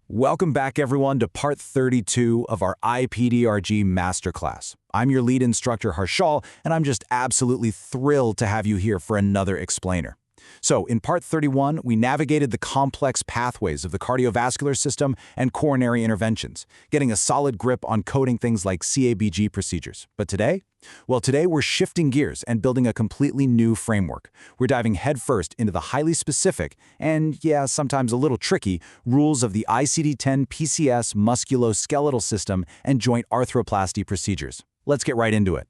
Welcome back, everyone, to part 32 of our IPDRG Masterclass. I'm your lead instructor, Harshal, and I'm just absolutely thrilled to have you here for another explainer. So, in part 31, we navigated the complex pathways of the cardiovascular system and coronary interventions, getting a solid grip on coding things like CABG procedures. But today? Well, today we're shifting gears and building a completely new framework. We're diving headfirst into the highly specific, and yeah, sometimes a little tricky, rules of the ICD-10 PCS musculoskeletal system and joint arthroplasty procedures. Let's get right into it.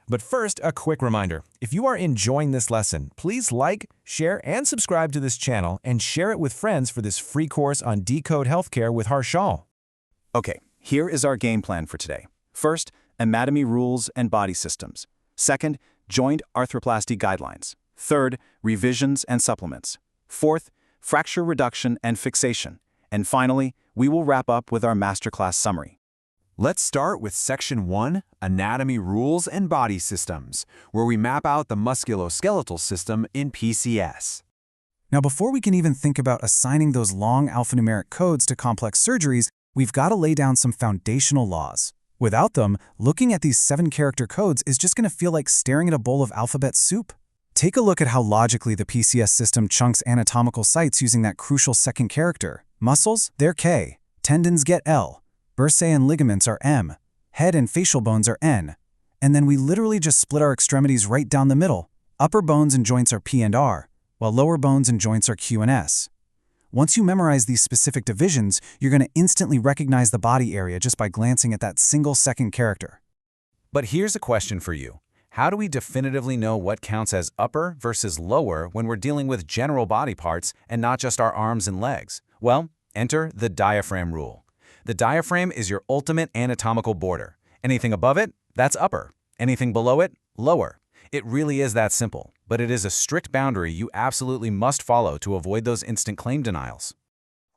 But first, a quick reminder. If you are enjoying this lesson, please like, share, and subscribe to this channel and share it with friends for this free course on Decode Healthcare with Harshal. Okay, here is our game plan for today. First, anatomy rules and body systems. Second, joint arthroplasty guidelines. Third, revisions and supplements. Fourth, fracture reduction and fixation. And finally, we will wrap up with our masterclass summary. Let's start with Section 1, Anatomy Rules and Body Systems, where we map out the musculoskeletal system in PCS. Now, before we can even think about assigning those long alphanumeric codes to complex surgeries, we've got to lay down some foundational laws. Without them, looking at these 7-character codes is just going to feel like staring at a bowl of alphabet soup. Take a look at how logically the PCS system chunks anatomical sites using that crucial second character. Muscles, they're K. Tendons get L. Bursae and ligaments are M. Head and facial bones are N. And then we literally just split our extremities right down the middle. Upper bones and joints are P and R, while lower bones and joints are Q and S. Once you memorize these specific divisions, you're going to instantly recognize the body area just by glancing at that single second character. But here's a question for you. How do we definitively know what counts as upper versus lower when we're dealing with general body parts and not just our arms and legs? Well, enter the diaphragm rule. The diaphragm is your ultimate anatomical border. Anything above it, that's upper. Anything below it, lower. It really is that simple, but it is a strict boundary you absolutely must follow to avoid those instant claim denials.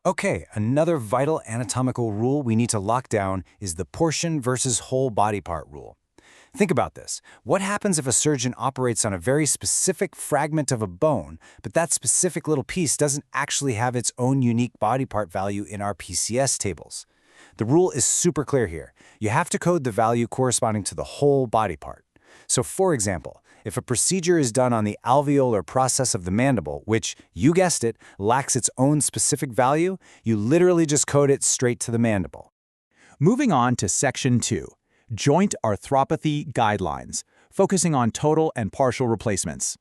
Okay, another vital anatomical rule we need to lock down is the portion versus whole body part rule. Think about this. What happens if a surgeon operates on a very specific fragment of a bone, but that specific little piece doesn't actually have its own unique body part value in our PCS tables? The rule is super clear here. You have to code the value corresponding to the whole body part. So for example, if a procedure is done on the alveolar process of the mandible, which, you guessed it, lacks its own specific value, you literally just code it straight to the mandible. Moving on to Section 2, Joint Arthropathy Guidelines, focusing on total and partial replacements.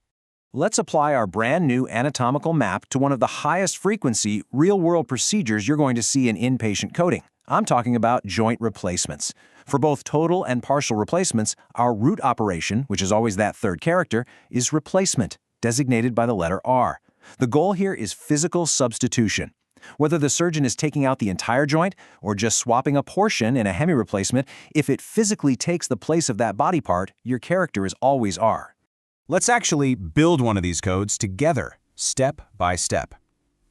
Let's apply our brand new anatomical map to one of the highest frequency, real-world procedures you're going to see in inpatient coding. I'm talking about joint replacements. For both total and partial replacements, our root operation, which is always that third character, is replacement, designated by the letter R. The goal here is physical substitution. Whether the surgeon is taking out the entire joint or just swapping a portion in a hemi-replacement, if it physically takes the place of that body part, your character is always R. Let's actually build one of these codes together, step by step.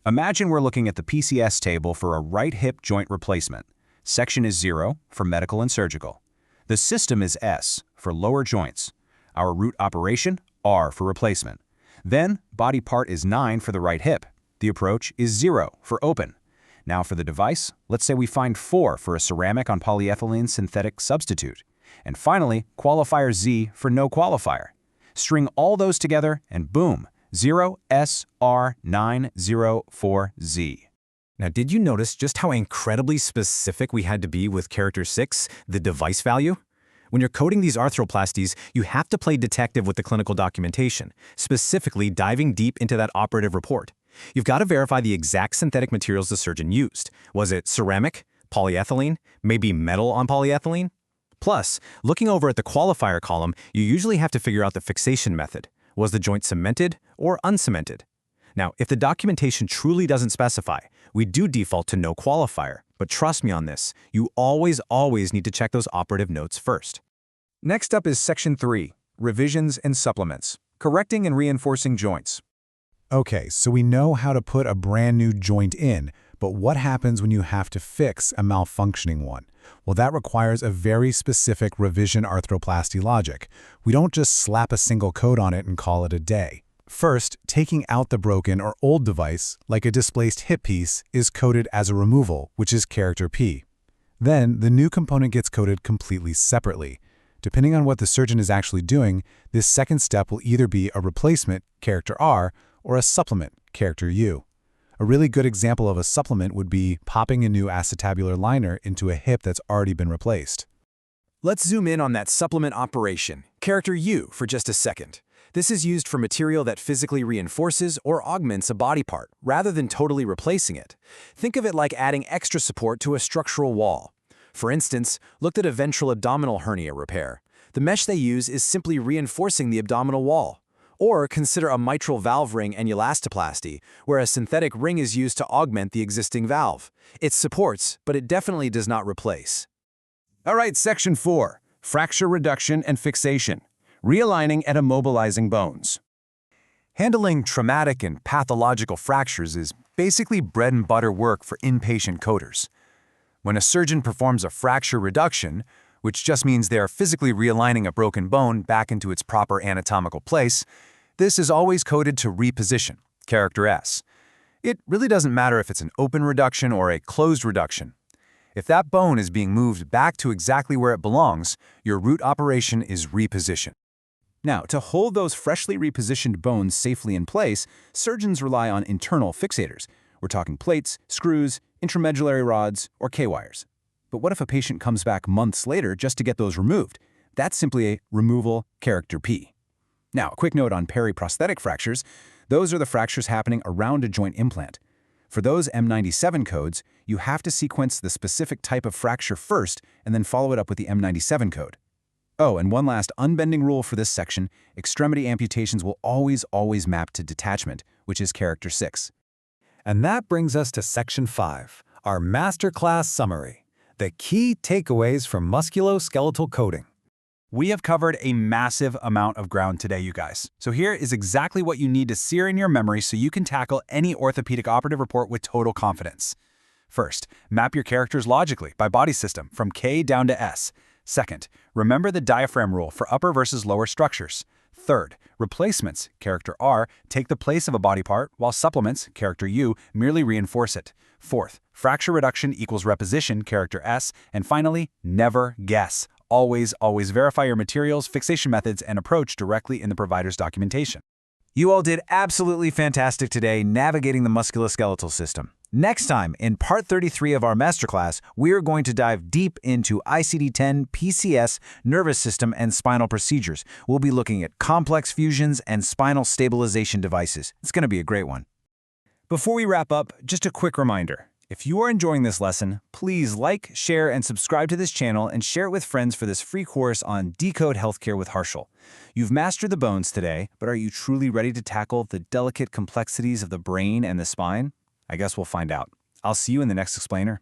Imagine we're looking at the PCS table for a right hip joint replacement. Section is 0 for medical and surgical. The system is S for lower joints. Our root operation, R for replacement. Then, body part is 9 for the right hip. The approach is 0 for open. Now for the device, let's say we find 4 for a ceramic on polyethylene synthetic substitute. And finally, qualifier Z for no qualifier. String all those together and boom, 0SR904Z. Now, did you notice just how incredibly specific we had to be with character 6, the device value? When you're coding these arthroplasties, you have to play detective with the clinical documentation, specifically diving deep into that operative report. You've got to verify the exact synthetic materials the surgeon used. Was it ceramic, polyethylene, maybe metal on polyethylene? Plus, looking over at the qualifier column, you usually have to figure out the fixation method. Was the joint cemented or uncemented? Now, if the documentation truly doesn't specify, we do default to no qualifier, but trust me on this, you always need to check those operative notes first. Next up is Section 3, Revisions and Supplements, Correcting and Reinforcing Joints. Okay, so we know how to put a brand new joint in, but what happens when you have to fix a malfunctioning one? Well, that requires a very specific revision arthroplasty logic. We don't just slap a single code on it and call it a day. First, taking out the broken or old device, like a displaced hip piece, is coded as a removal, which is character P. Then, the new component gets coded completely separately. Depending on what the surgeon is actually doing, this second step will either be a replacement, character R, or a supplement, character U. A really good example of a supplement would be popping a new acetabular liner into a hip that's already been replaced. Let's zoom in on that supplement operation, character U, for just a second. This is used for material that physically reinforces or augments a body part, rather than totally replacing it. Think of it like adding extra support to a structural wall. For instance, look at a ventral abdominal hernia repair. The mesh they use is simply reinforcing the abdominal wall. Or consider a mitral valve ring annuloplasty, where a synthetic ring is used to augment the existing valve. It supports, but it definitely does not replace. All right, Section 4, Fracture Reduction and Fixation, Realigning and Immobilizing Bones. Handling traumatic and pathological fractures is basically bread and butter work for inpatient coders. When a surgeon performs a fracture reduction, which just means they are physically realigning a broken bone back into its proper anatomical place, this is always coded to reposition, character S. It really doesn't matter if it's an open reduction or a closed reduction. If that bone is being moved back to exactly where it belongs, your root operation is reposition. Now, to hold those freshly repositioned bones safely in place, surgeons rely on internal fixators. We're talking plates, screws, intramedullary rods, or K-wires. But what if a patient comes back months later just to get those removed? That's simply a removal character P. Now, a quick note on periprosthetic fractures. Those are the fractures happening around a joint implant. For those M97 codes, you have to sequence the specific type of fracture first and then follow it up with the M97 code. Oh, and one last unbending rule for this section, extremity amputations will always map to detachment, which is character 6. And that brings us to Section 5, our masterclass summary. The key takeaways from musculoskeletal coding. We have covered a massive amount of ground today, you guys. So here is exactly what you need to sear in your memory so you can tackle any orthopedic operative report with total confidence. First, map your characters logically by body system from K down to S. Second, remember the diaphragm rule for upper versus lower structures. Third, replacements, character R, take the place of a body part, while supplements, character U, merely reinforce it. Fourth, fracture reduction equals reposition, character S. And finally, never guess. Always verify your materials, fixation methods, and approach directly in the provider's documentation. You all did absolutely fantastic today navigating the musculoskeletal system. Next time, in part 33 of our masterclass, we're going to dive deep into ICD-10, PCS, nervous system, and spinal procedures. We'll be looking at complex fusions and spinal stabilization devices. It's going to be a great one. Before we wrap up, just a quick reminder. If you are enjoying this lesson, please like, share, and subscribe to this channel and share it with friends for this free course on Decode Healthcare with Harshal. You've mastered the bones today, but are you truly ready to tackle the delicate complexities of the brain and the spine? I guess we'll find out. I'll see you in the next explainer.